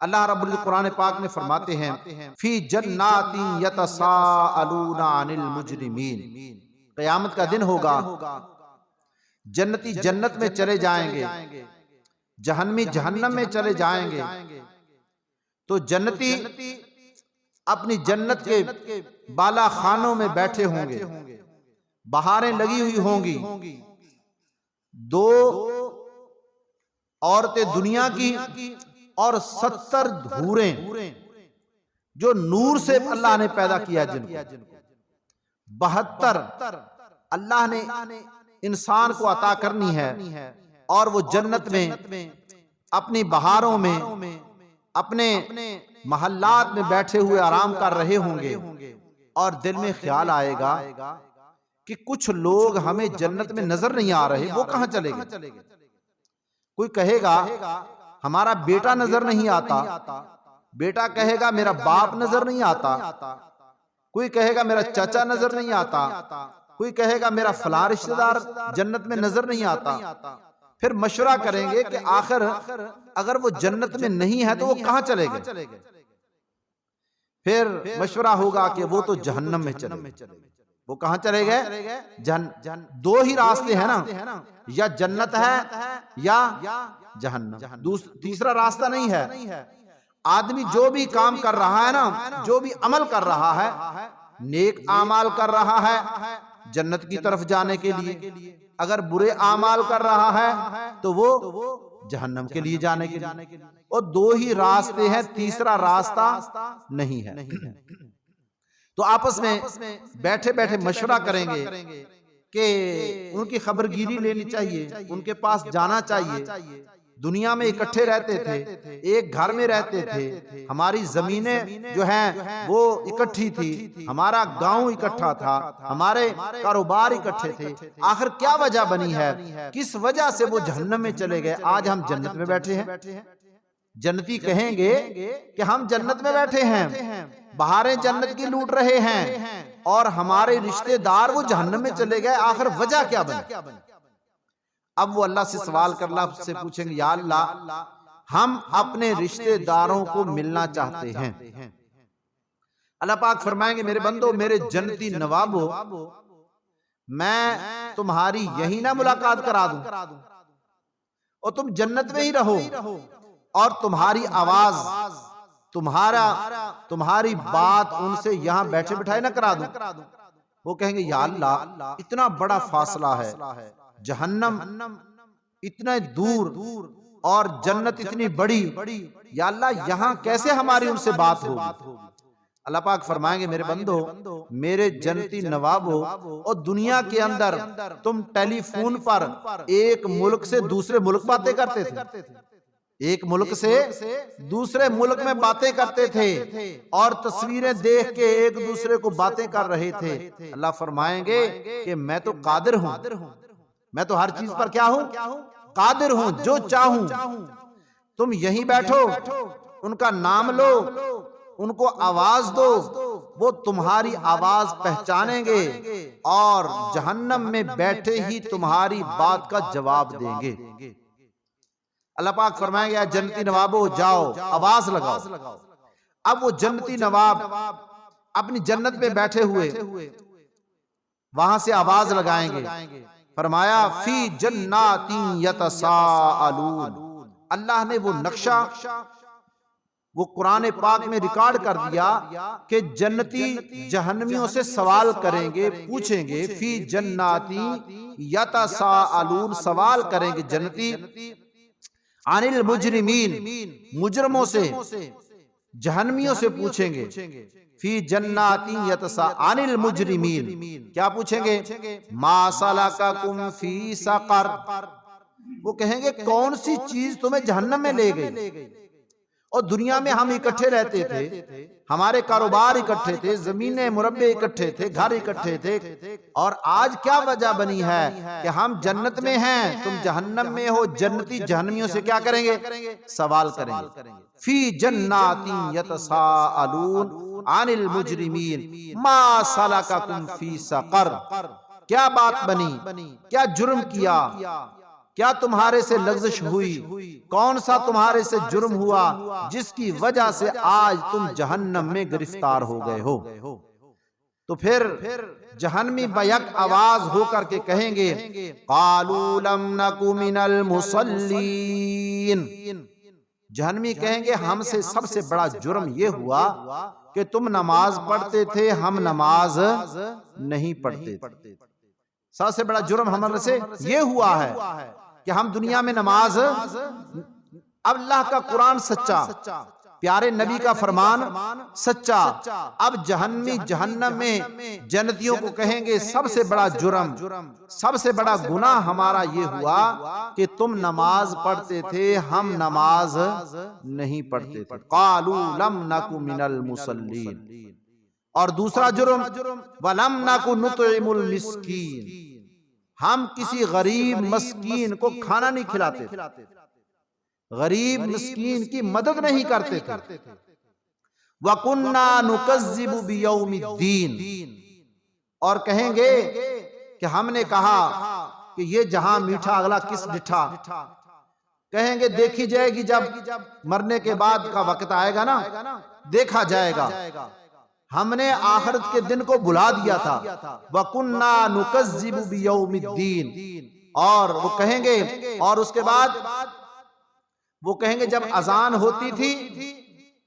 اللہ رب العزت قرآن پاک میں فرماتے ہیں فی جنات یتساءلون عن المجرمین، قیامت کا دن ہوگا، جنتی جنت میں چلے جائیں گے، جہنمی جہنم میں چلے جائیں گے، تو جنتی اپنی جنت کے بالا خانوں میں بیٹھے ہوں گے، بہاریں لگی ہوئی ہوں گی، دو عورتیں دنیا کی اور 70 حوریں جو نور سے اللہ نے پیدا کیا، جن کو 72 اللہ نے انسان کو عطا کرنی ہے، اور وہ جنت میں اپنی بہاروں میں اپنے محلات میں بیٹھے ہوئے آرام کر رہے ہوں گے، اور دل میں خیال آئے گا کہ کچھ لوگ ہمیں جنت میں نظر نہیں آ رہے، وہ کہاں چلے گئے؟ کوئی کہے گا ہمارا بیٹا نظر نہیں آتا، بیٹا کہے گا میرا باپ نظر نہیں آتا، کوئی کہے گا میرا چچا نظر نہیں آتا، کوئی کہے گا میرا فلاں رشتہ دار جنت میں نظر نہیں آتا۔ پھر مشورہ کریں گے کہ آخر اگر وہ جنت میں نہیں ہے تو وہ کہاں چلے گئے؟ پھر مشورہ ہوگا کہ وہ تو جہنم میں چلے گئے۔ وہ کہاں چلے گئے؟ دو ہی راستے ہیں نا، یا جنت ہے یا جہنم، تیسرا راستہ نہیں ہے۔ آدمی جو بھی کام کر رہا ہے نا، جو بھی عمل کر رہا ہے، نیک اعمال کر رہا ہے جنت کی طرف جانے کے لیے، اگر برے اعمال کر رہا ہے تو وہ جہنم کے لیے جانے کے لیے، اور دو ہی راستے ہیں، تیسرا راستہ نہیں ہے۔ تو آپس میں بیٹھے بیٹھے مشورہ کریں گے کہ ان کی خبرگیری لینی چاہیے، ان کے پاس جانا چاہیے۔ دنیا میں اکٹھے رہتے تھے، ایک گھر میں رہتے تھے، ہماری زمینیں جو ہیں وہ اکٹھی تھی، ہمارا گاؤں اکٹھا تھا، ہمارے کاروبار اکٹھے تھے، آخر کیا وجہ بنی ہے؟ کس وجہ سے وہ جہنم میں چلے گئے؟ آج ہم جنت میں بیٹھے ہیں۔ جنتی کہیں گے کہ ہم جنت میں بیٹھے ہیں، بہاریں جنت کی لوٹ رہے ہیں، اور ہمارے رشتہ دار وہ جہنم میں چلے گئے، آخر وجہ کیا بنی؟ اب وہ اللہ سے سوال کر اللہ سے پوچھیں گے یا اللہ ہم اپنے رشتہ داروں کو ملنا چاہتے ہیں۔ اللہ پاک فرمائیں گے میرے بندو، میرے جنتی نوابو، میں تمہاری یہی نہ ملاقات کرا دوں اور تم جنت میں ہی رہو، اور تمہاری آواز، تمہاری بات ان سے یہاں بیٹھے بٹھائے نہ کرا دوں۔ وہ کہیں گے یا اللہ اتنا بڑا فاصلہ ہے، جہنم اتنا دور اور جنت اتنی بڑی، یا اللہ یہاں کیسے ہماری ان سے بات ہوگی؟ اللہ پاک فرمائیں گے میرے بندو، میرے جنتی نوابو، اور دنیا کے اندر تم ٹیلی فون پر ایک ملک سے دوسرے ملک باتیں کرتے تھے، ایک ملک سے دوسرے ملک میں باتیں کرتے تھے، اور تصویریں دیکھ کے ایک دوسرے کو باتیں کر رہے تھے۔ اللہ فرمائیں گے کہ میں تو قادر ہوں، میں تو ہر چیز پر کیا ہوں؟ قادر ہوں، جو چاہوں۔ تم یہیں بیٹھو، ان کا نام لو، ان کو آواز دو، وہ تمہاری آواز پہچانیں گے، اور جہنم میں بیٹھے ہی تمہاری بات کا جواب دیں گے۔ اللہ پاک فرمائیں گے جنتی نوابو جاؤ، آواز لگاؤ۔ اب وہ جنتی نواب اپنی جنت میں بیٹھے ہوئے وہاں سے آواز لگائیں گے۔ فرمایا فی جنات یتساءلون، اللہ نے وہ نقشہ وہ قرآن پاک میں ریکارڈ کر دیا کہ جنتی جہنمیوں سے سوال کریں گے، پوچھیں گے فی جنات یتساءلون، سوال کریں گے جنتی عن المجرمین، مجرموں سے، جہنمیوں سے پوچھیں گے فی جنات عن المجرمین، کیا پوچھیں گے؟ ما سلککم فی سقر، وہ کہیں گے کون سی چیز تمہیں جہنم میں لے گئی؟ اور دنیا میں ہم اکٹھے رہتے تھے، ہمارے کاروبار اکٹھے تھے، زمینیں مربع اکٹھے تھے، گھر اکٹھے تھے، اور آج کیا وجہ بنی ہے کہ ہم جنت میں ہیں، تم جہنم میں ہو؟ جنتی جہنمیوں سے کیا کریں گے؟ سوال کریں گے فی جنات یتساءلون عن المجرمین ما سلککم فی سقر، کیا بات بنی، کیا جرم کیا کیا تمہارے سے لغزش ہوئی؟ کون سا تمہارے سے جرم ہوا جس کی وجہ سے آج تم جہنم میں گرفتار ہو گئے ہو؟ تو پھر جہنمی بیک آواز ہو کر کے کہیں گے قالوا لم نک من المصلین، جہنمی کہیں گے ہم سے سب سے بڑا جرم یہ ہوا کہ تم نماز پڑھتے تھے، ہم نماز نہیں پڑھتے تھے۔ سب سے بڑا جرم ہمارے سے یہ ہوا ہے کہ ہم دنیا میں نماز، اب اللہ کا قرآن سچا، پیارے نبی کا فرمان سچا، اب جہنمی جہنم میں جنتیوں کو کہیں گے سب سے بڑا جرم، سب سے بڑا گناہ ہمارا یہ ہوا کہ تم نماز پڑھتے تھے، ہم نماز نہیں پڑھتے تھے۔ قالوا لم نک من المصلین۔ اور دوسرا جرم وَلَمْ نَكُ نُطْعِمُ الْمِسْكِينَ، ہم کسی غریب مسکین کو کھانا نہیں کھلاتے تھے، غریب مسکین کی مدد نہیں کرتے تھے۔ وَكُنَّا نُكَذِّبُ بِيَوْمِ الدِّينِ، اور کہیں گے کہ ہم نے کہا کہ یہ جہاں میٹھا اگلا کس ڈٹھا، کہیں گے دیکھی جائے گی جب مرنے کے بعد کا وقت آئے گا نا، دیکھا جائے گا، ہم نے آخرت کے دن کو بلا دیا تھا۔ وَكُنَّا نُكَذِّبُ بِيَوْمِ الدِّينِ، اور وہ کہیں گے، اور اس کے بعد وہ کہیں گے جب اذان ہوتی تھی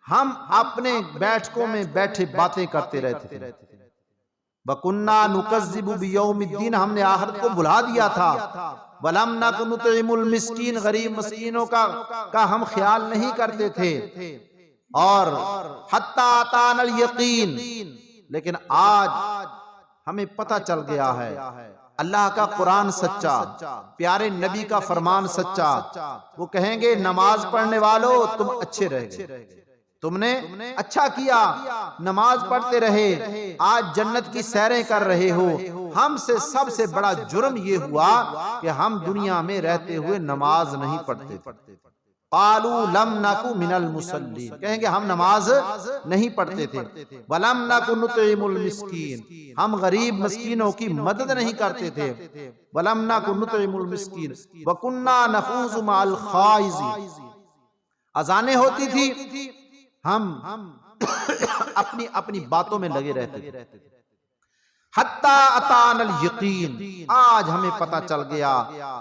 ہم اپنے بیٹھکوں میں بیٹھے باتیں کرتے رہتے تھے۔ وَكُنَّا نُكَذِّبُ بِيَوْمِ الدِّينِ، ہم نے آخرت کو بلا دیا تھا۔ وَلَمْ نَكُ نُطْعِمُ الْمِسْكِينَ، غریب مسکینوں کا ہم خیال نہیں کرتے تھے۔ اور حَتَّى أَتَانَا الْيَقِينَ، لیکن آج ہمیں پتہ چل گیا ہے اللہ کا قرآن سچا، پیارے نبی کا فرمان سچا۔ وہ کہیں گے نماز پڑھنے والوں تم اچھے رہ گئے، تم نے اچھا کیا، نماز پڑھتے رہے، آج جنت کی سیریں کر رہے ہو۔ ہم سے سب سے بڑا جرم یہ ہوا کہ ہم دنیا میں رہتے ہوئے نماز نہیں پڑھتے تھے۔ قالوا لم نک من المصلین، کہیں گے ہم نماز نہیں پڑھتے تھے۔ ولم نک نطعم المسکین، ہم غریب مسکینوں کی مدد نہیں کرتے تھے۔ ولم نک نطعم المسکین وکنا نخوض مع الخائضین، اذانیں ہوتی تھی ہم اپنی باتوں میں لگے رہتے تھے۔ حَتَّى أَتَانَا الْيَقِينَ، آج ہمیں پتہ چل گیا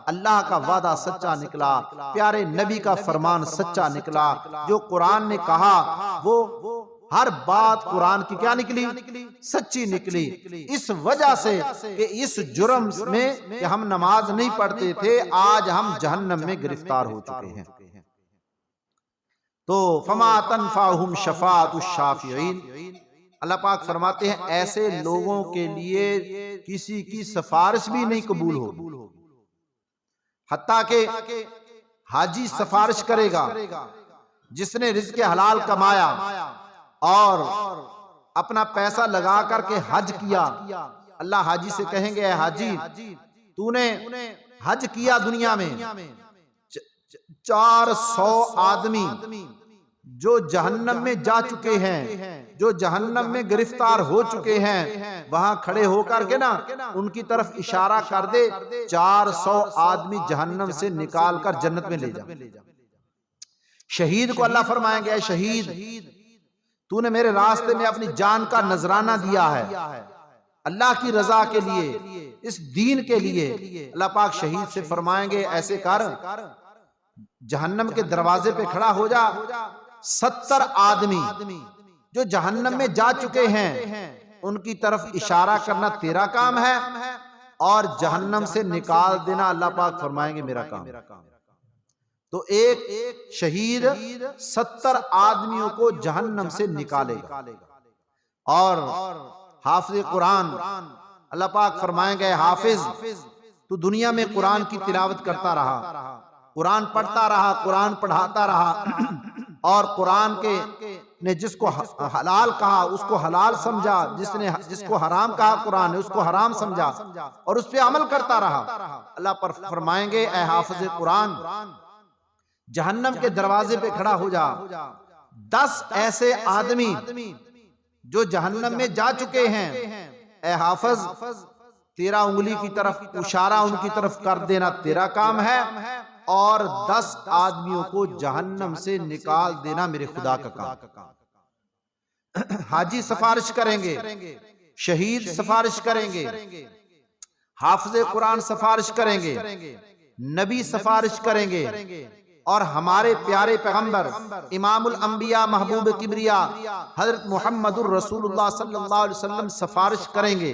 اللہ کا وعدہ سچا نکلا، پیارے نبی کا فرمان سچا نکلا، جو قرآن نے کہا وہ ہر بات قرآن کی کیا نکلی؟ سچی نکلی۔ اس وجہ سے کہ اس جرم میں کہ ہم نماز نہیں پڑھتے تھے آج ہم جہنم میں گرفتار ہو چکے ہیں۔ تو فَمَا تَنْفَعُهُمْ شَفَاعَةُ الشَّافِعِينَ، اللہ پاک فرماتے ہیں ایسے لوگوں کے لیے کسی کی سفارش بھی نہیں قبول ہوگی، حتیٰ کہ حاجی سفارش کرے گا جس نے رزق حلال کمایا اور اپنا پیسہ لگا کر کے حج کیا، اللہ حاجی سے کہیں گے اے حاجی تو نے حج کیا دنیا میں، 400 آدمی جو جہنم میں جا چکے ہیں، جو جہنم میں گرفتار ہو چکے ہیں، وہاں کھڑے ہو کر کے نا ان کی طرف اشارہ کر دے، 400 آدمی جہنم سے نکال کر جنت میں لے جا۔ شہید کو اللہ فرمائیں گے اے شہید تو نے میرے راستے میں اپنی جان کا نذرانہ دیا ہے اللہ کی رضا کے لیے، اس دین کے لیے۔ اللہ پاک شہید سے فرمائیں گے ایسے کر جہنم کے دروازے پہ کھڑا ہو جا، 70 آدمی جو جہنم میں جا چکے ہیں ان کی طرف اشارہ کرنا تیرا کام ہے اور جہنم سے نکال دینا اللہ پاک فرمائیں گے میرا کام۔ تو ایک شہید 70 آدمیوں کو جہنم سے نکالے گا۔ اور حافظ قرآن اللہ پاک فرمائیں گے حافظ تو دنیا میں قرآن کی تلاوت کرتا رہا، قرآن پڑھتا رہا، قرآن پڑھاتا رہا، اور قرآن کے نے جس کو حلال کہا اس کو حلال سمجھا، جس کو حرام کہا قرآن نے اس کو حرام سمجھا اور اس پہ عمل کرتا رہا۔ اللہ پر فرمائیں گے اے حافظ قرآن جہنم کے دروازے پہ کھڑا ہو جا، 10 ایسے آدمی جو جہنم میں جا چکے ہیں، اے حافظ 13 انگلی کی طرف اشارہ ان کی طرف کر دینا تیرا کام ہے، اور 10 آدمیوں کو جہنم سے نکال دینا میرے خدا کا کام۔ حاجی سفارش کریں گے، شہید سفارش کریں گے، حافظ قرآن سفارش کریں گے، نبی سفارش کریں گے، اور ہمارے پیارے پیغمبر امام الانبیاء محبوب کبریا حضرت محمد الرسول اللہ صلی اللہ علیہ وسلم سفارش کریں گے۔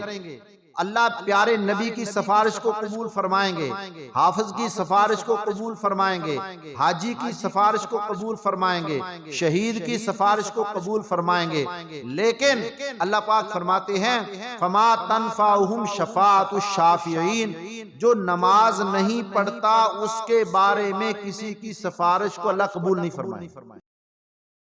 اللہ پیارے نبی کی سفارش کو قبول فرمائیں گے، حافظ کی سفارش کو قبول فرمائیں گے، حاجی کی سفارش کو قبول فرمائیں گے، شہید کی سفارش کو قبول فرمائیں گے، لیکن اللہ پاک فرماتے ہیں فما تنفعہم شفاعت الشافعین، جو نماز نہیں پڑھتا اس کے بارے میں کسی کی سفارش کو اللہ قبول نہیں فرمائے۔